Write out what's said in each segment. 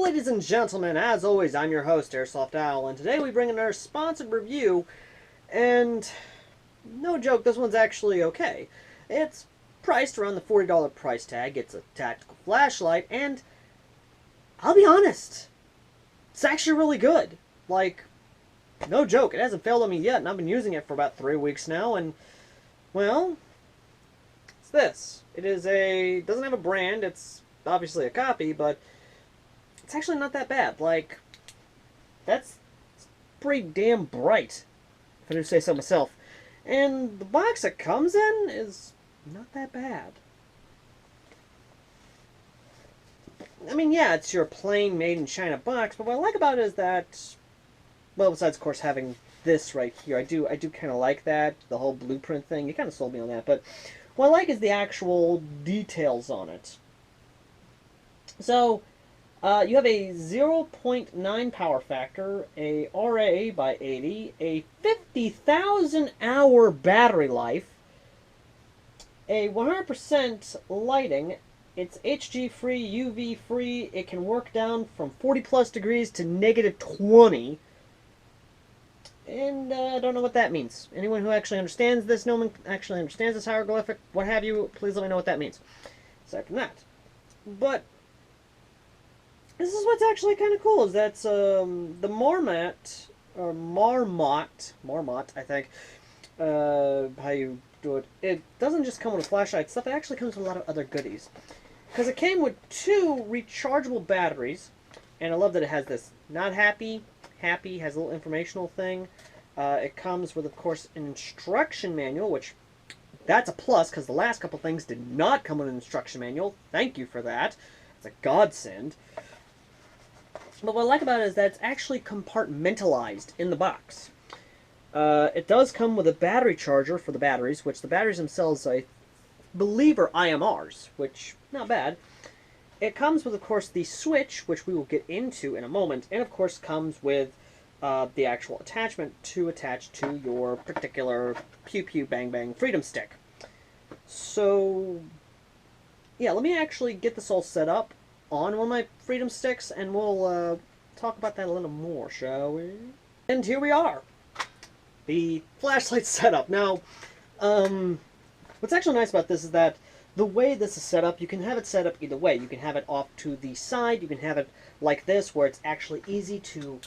ladies and gentlemen, as always, I'm your host, AirsoftAL, and today we bring in our sponsored review, and no joke, this one's actually okay. It's priced around the $40 price tag, it's a tactical flashlight, and I'll be honest, it's actually really good. Like, no joke, it hasn't failed on me yet, and I've been using it for about 3 weeks now, and, well, it's this. Doesn't have a brand, it's obviously a copy, but it's actually not that bad. Like, that's pretty damn bright, if I do say so myself. And the box it comes in is not that bad. I mean, yeah, it's your plain made in China box, but what I like about it is that, well, besides, of course, having this right here, I do kind of like that, the whole blueprint thing. You kind of sold me on that, but what I like is the actual details on it. So, you have a 0.9 power factor, a RA by 80, a 50,000 hour battery life, a 100% lighting. It's HG free, UV free. It can work down from 40 plus degrees to negative 20. And I don't know what that means. Anyone who actually understands this hieroglyphic, what have you, please let me know what that means. Aside from that. But this is what's actually kind of cool, is that's the MarMot, or MarMot, I think, how you do it. It doesn't just come with a flashlight stuff, it actually comes with a lot of other goodies. Because it came with 2 rechargeable batteries, and I love that it has this not happy, has a little informational thing. It comes with, of course, an instruction manual, which, that's a plus, because the last couple things did not come with an instruction manual. Thank you for that. It's a godsend. But what I like about it is that it's actually compartmentalized in the box. It does come with a battery charger for the batteries, which the batteries themselves, I believe, are IMRs, which, not bad. It comes with, of course, the switch, which we will get into in a moment, and, of course, comes with the actual attachment to attach to your particular pew-pew bang-bang freedom stick. So, yeah, let me actually get this all set up on one of my freedom sticks, and we'll talk about that a little more, shall we? And here we are, the flashlight setup. Now, what's actually nice about this is that the way this is set up, you can have it set up either way. You can have it off to the side, you can have it like this, where it's actually easy to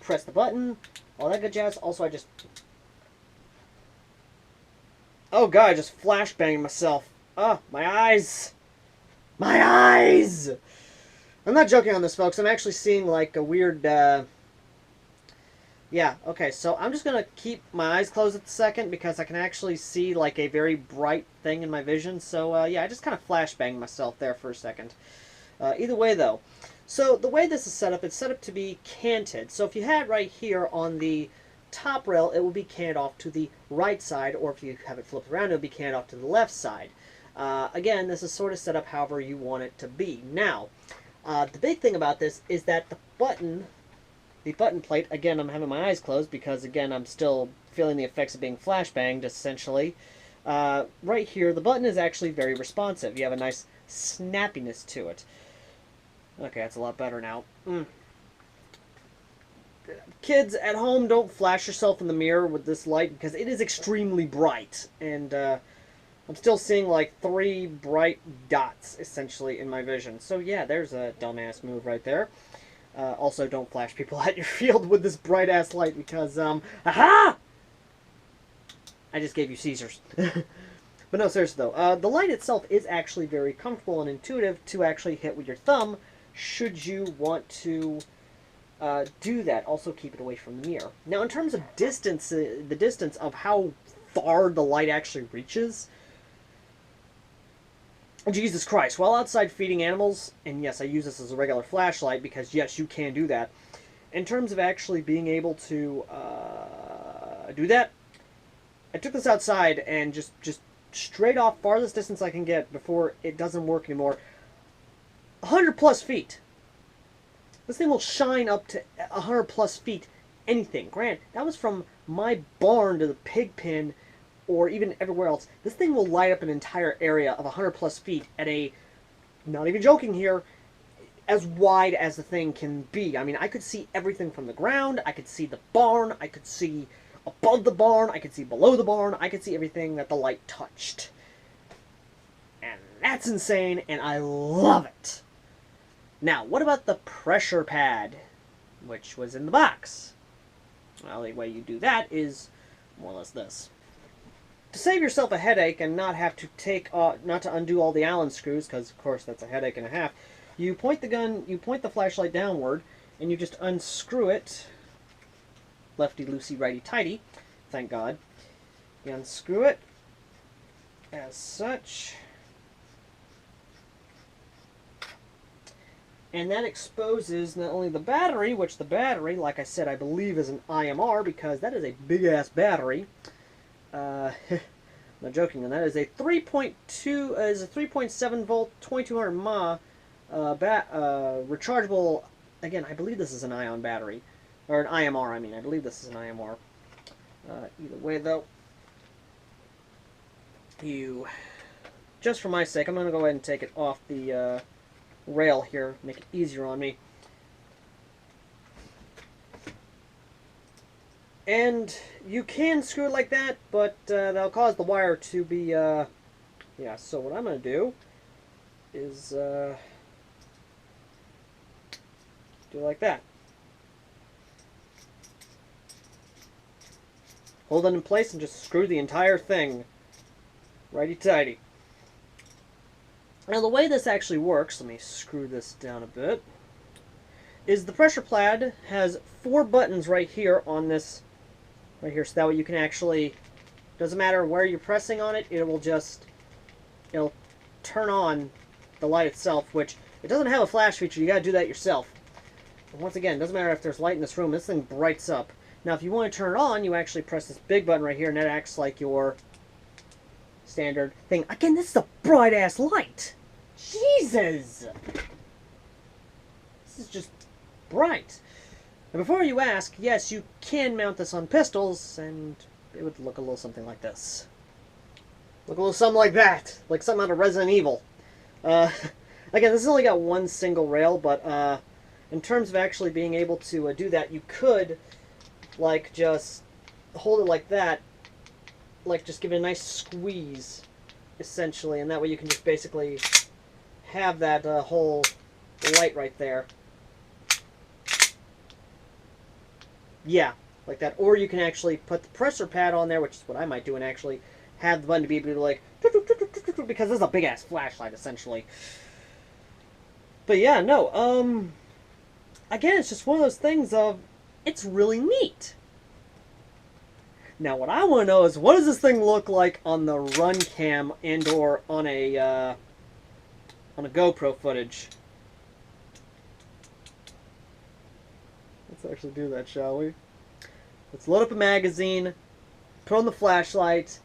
press the button, all that good jazz. Also, oh god, I just flashbanged myself. Oh, my eyes! My eyes! I'm not joking on this, folks. I'm actually seeing, like, a weird, yeah, okay, so I'm just going to keep my eyes closed at the second because I can actually see, like, a very bright thing in my vision. So, yeah, I just kind of flashbanged myself there for a second. Either way, though. So, the way this is set up, it's set up to be canted. So, if you had right here on the top rail, it will be canted off to the right side, or if you have it flipped around, it will be canted off to the left side. Again, this is sort of set up however you want it to be. Now, the big thing about this is that the button plate, again, I'm having my eyes closed because, again, I'm still feeling the effects of being flashbanged, essentially. Right here, the button is actually very responsive. You have a nice snappiness to it. Okay, that's a lot better now. Kids at home, don't flash yourself in the mirror with this light because it is extremely bright. And, I'm still seeing like 3 bright dots, essentially, in my vision. So yeah, there's a dumbass move right there. Also, don't flash people at your field with this bright-ass light because, aha! I just gave you Caesars. But no, seriously though, the light itself is actually very comfortable and intuitive to actually hit with your thumb, should you want to do that. Also, keep it away from the mirror. Now, in terms of distance, the distance of how far the light actually reaches, Jesus Christ, while outside feeding animals, and yes, I use this as a regular flashlight because, yes, you can do that. In terms of actually being able to do that, I took this outside and just straight off, farthest distance I can get before it doesn't work anymore, 100 plus feet. This thing will shine up to 100 plus feet, anything. Grant, that was from my barn to the pig pen, or even everywhere else. This thing will light up an entire area of 100 plus feet at a, not even joking here, as wide as the thing can be. I mean, I could see everything from the ground. I could see the barn. I could see above the barn. I could see below the barn. I could see everything that the light touched. And that's insane, and I love it. Now, what about the pressure pad, which was in the box? Well, the way you do that is more or less this. To save yourself a headache and not have to not to undo all the Allen screws, because of course that's a headache and a half, you point the flashlight downward, and you just unscrew it. Lefty loosey, righty tighty. Thank God. You unscrew it as such. And that exposes not only the battery, which the battery, like I said, I believe is an IMR, because that is a big-ass battery. No joking on that. Is a 3.7 volt, 2200 mAh rechargeable. Again, I believe this is an ion battery, or an IMR. I mean, I believe this is an IMR. Either way, though, just for my sake, I'm going to go ahead and take it off the rail here, make it easier on me. And you can screw it like that, but that'll cause the wire to be, yeah, so what I'm going to do is do it like that. Hold it in place and just screw the entire thing righty-tighty. Now the way this actually works, let me screw this down a bit, is the pressure pad has 4 buttons right here on this, right here, so that way you can actually, doesn't matter where you're pressing on it, it'll turn on the light itself, which, it doesn't have a flash feature, you gotta do that yourself. And once again, it doesn't matter if there's light in this room, this thing brights up. Now if you want to turn it on, you actually press this big button right here, and that acts like your standard thing. Again, this is a bright ass light. Jesus! This is just bright. And before you ask, yes, you can mount this on pistols, and it would look a little something like this. Look a little something like that. Like something out of Resident Evil. Again, this has only got one single rail, but in terms of actually being able to do that, you could, like, just hold it like that, like, just give it a nice squeeze, essentially, and that way you can just basically have that whole light right there. Yeah, like that. Or you can actually put the pressure pad on there, which is what I might do, and actually have the button to be able to, like, because this is a big-ass flashlight, essentially. But yeah, no, again, it's just one of those things of, it's really neat. Now, what I want to know is, what does this thing look like on the run cam and or on a GoPro footage? Let's actually do that, shall we? Let's load up a magazine, put on the flashlight,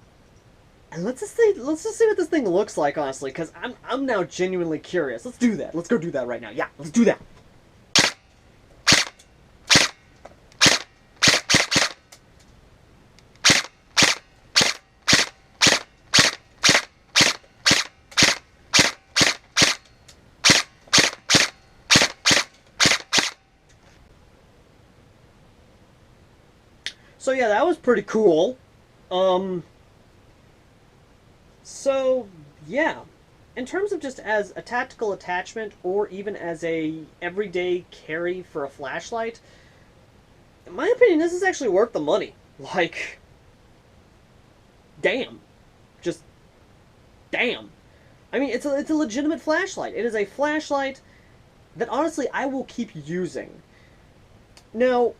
and let's just see what this thing looks like, honestly, because I'm now genuinely curious. Let's do that. Let's go do that right now. Yeah, let's do that. So yeah, that was pretty cool. So yeah, in terms of just as a tactical attachment or even as a everyday carry for a flashlight, in my opinion, this is actually worth the money. Like, damn. Just, damn. I mean, it's a legitimate flashlight. It is a flashlight that, honestly, I will keep using. Now,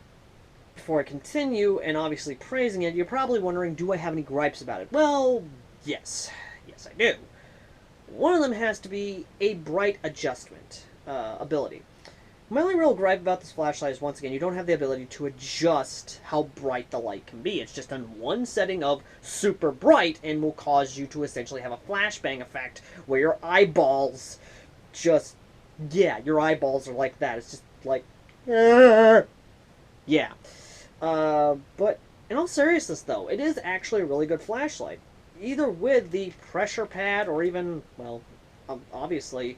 before I continue, and obviously praising it, you're probably wondering, do I have any gripes about it? Well, yes. Yes, I do. One of them has to be a bright adjustment ability. My only real gripe about this flashlight is, once again, you don't have the ability to adjust how bright the light can be. It's just on one setting of super bright and will cause you to essentially have a flashbang effect where your eyeballs just, yeah, your eyeballs are like that. It's just like, yeah. But in all seriousness, though, it is actually a really good flashlight. Either with the pressure pad or even, well, obviously,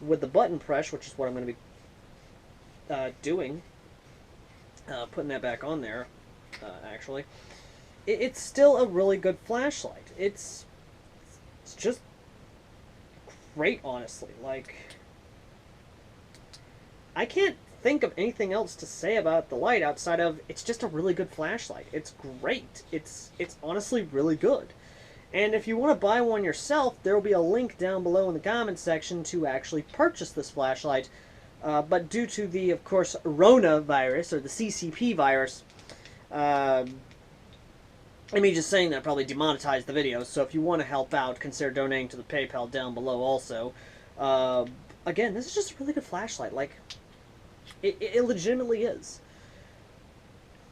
with the button press, which is what I'm going to be doing, putting that back on there, actually, it's still a really good flashlight. It's just great, honestly. Like, I can't think of anything else to say about the light outside of it's just a really good flashlight. It's great. It's honestly really good. And if you want to buy one yourself, there will be a link down below in the comments section to actually purchase this flashlight. But due to the, of course, Rona virus, or the CCP virus, me just saying that probably demonetized the video. So if you want to help out, consider donating to the PayPal down below also. Again, this is just a really good flashlight. Like, it legitimately is.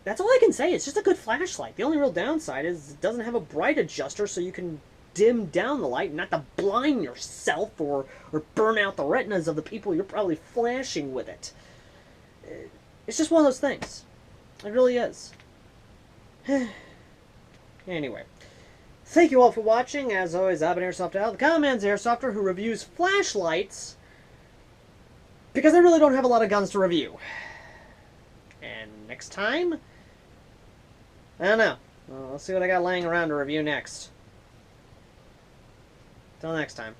That's all I can say. It's just a good flashlight. The only real downside is it doesn't have a bright adjuster, so you can dim down the light, not to blind yourself or burn out the retinas of the people you're probably flashing with it. It's just one of those things. It really is. Anyway, thank you all for watching. As always, I've been AirsoftAL, the common man's airsofter who reviews flashlights because I really don't have a lot of guns to review. And next time, I don't know. Well, let's see what I got laying around to review next. Till next time.